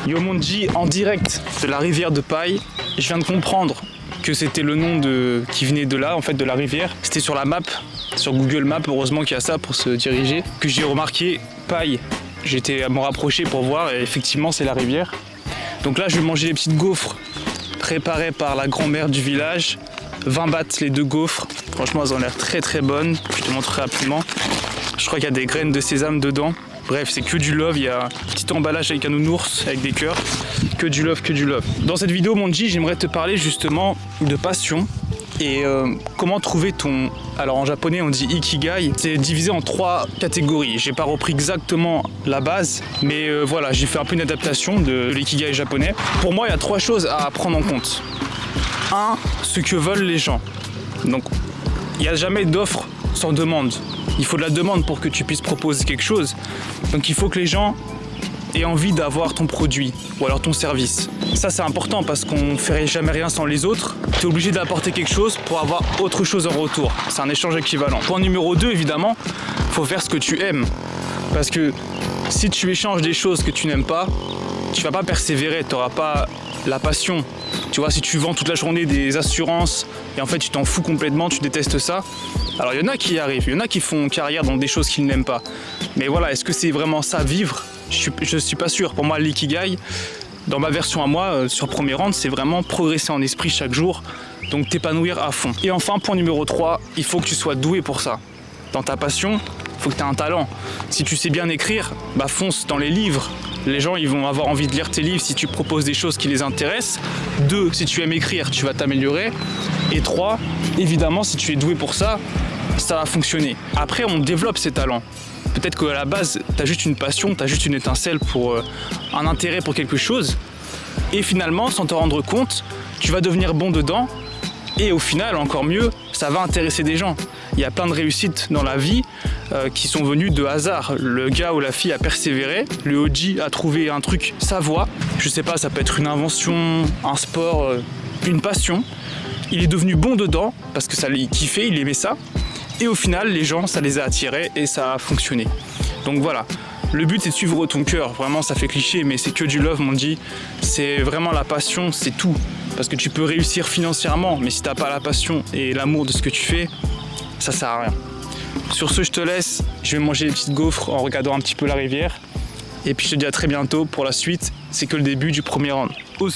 Yo Monji en direct de la rivière de Paille. Je viens de comprendre que c'était le nom qui venait de là, en fait, de la rivière. C'était sur la map, sur Google Maps, heureusement qu'il y a ça pour se diriger, que j'ai remarqué Paille. J'étais à me rapprocher pour voir et effectivement c'est la rivière. Donc là je vais manger les petites gaufres préparées par la grand-mère du village. 20 bahts les 2 gaufres. Franchement elles ont l'air très très bonnes. Je te montrerai rapidement. Je crois qu'il y a des graines de sésame dedans. Bref, c'est que du love, il y a un petit emballage avec un nounours, avec des cœurs. Que du love, que du love. Dans cette vidéo, Monji, j'aimerais te parler justement de passion et comment trouver ton... Alors en japonais, on dit ikigai. C'est divisé en 3 catégories. J'ai pas repris exactement la base, mais voilà, j'ai fait un peu une adaptation de l'ikigai japonais. Pour moi, il y a 3 choses à prendre en compte. 1, ce que veulent les gens. Donc, il n'y a jamais d'offre sans demande. Il faut de la demande pour que tu puisses proposer quelque chose. Donc il faut que les gens aient envie d'avoir ton produit ou alors ton service. Ça c'est important parce qu'on ne ferait jamais rien sans les autres. Tu es obligé d'apporter quelque chose pour avoir autre chose en retour. C'est un échange équivalent. Point numéro 2, évidemment, il faut faire ce que tu aimes. Parce que si tu échanges des choses que tu n'aimes pas, tu ne vas pas persévérer, tu n'auras pas la passion. Tu vois, si tu vends toute la journée des assurances et en fait tu t'en fous complètement, tu détestes ça. Alors il y en a qui y arrivent, il y en a qui font carrière dans des choses qu'ils n'aiment pas. Mais voilà, est-ce que c'est vraiment ça, vivre? Je suis pas sûr. Pour moi, l'ikigai, dans ma version à moi, sur premier rang, c'est vraiment progresser en esprit chaque jour. Donc t'épanouir à fond. Et enfin, point numéro 3, il faut que tu sois doué pour ça. Dans ta passion, il faut que tu aies un talent. Si tu sais bien écrire, bah fonce dans les livres. Les gens ils vont avoir envie de lire tes livres si tu proposes des choses qui les intéressent. 2, si tu aimes écrire, tu vas t'améliorer. Et 3, évidemment, si tu es doué pour ça, ça va fonctionner. Après, on développe ses talents. Peut-être qu'à la base, tu as juste une passion, tu as juste une étincelle pour un intérêt pour quelque chose. Et finalement, sans te rendre compte, tu vas devenir bon dedans. Et au final, encore mieux, ça va intéresser des gens. Il y a plein de réussites dans la vie qui sont venues de hasard. Le gars ou la fille a persévéré, le OG a trouvé un truc, sa voie. Je sais pas, ça peut être une invention, un sport, une passion. Il est devenu bon dedans parce que ça il kiffait, il aimait ça. Et au final, les gens, ça les a attirés et ça a fonctionné. Donc voilà, le but c'est de suivre ton cœur. Vraiment, ça fait cliché, mais c'est que du love, Monji. C'est vraiment la passion, c'est tout. Parce que tu peux réussir financièrement, mais si t'as pas la passion et l'amour de ce que tu fais, ça sert à rien. Sur ce, je te laisse. Je vais manger des petites gaufres en regardant un petit peu la rivière. Et puis je te dis à très bientôt pour la suite. C'est que le début du premier round. Ous!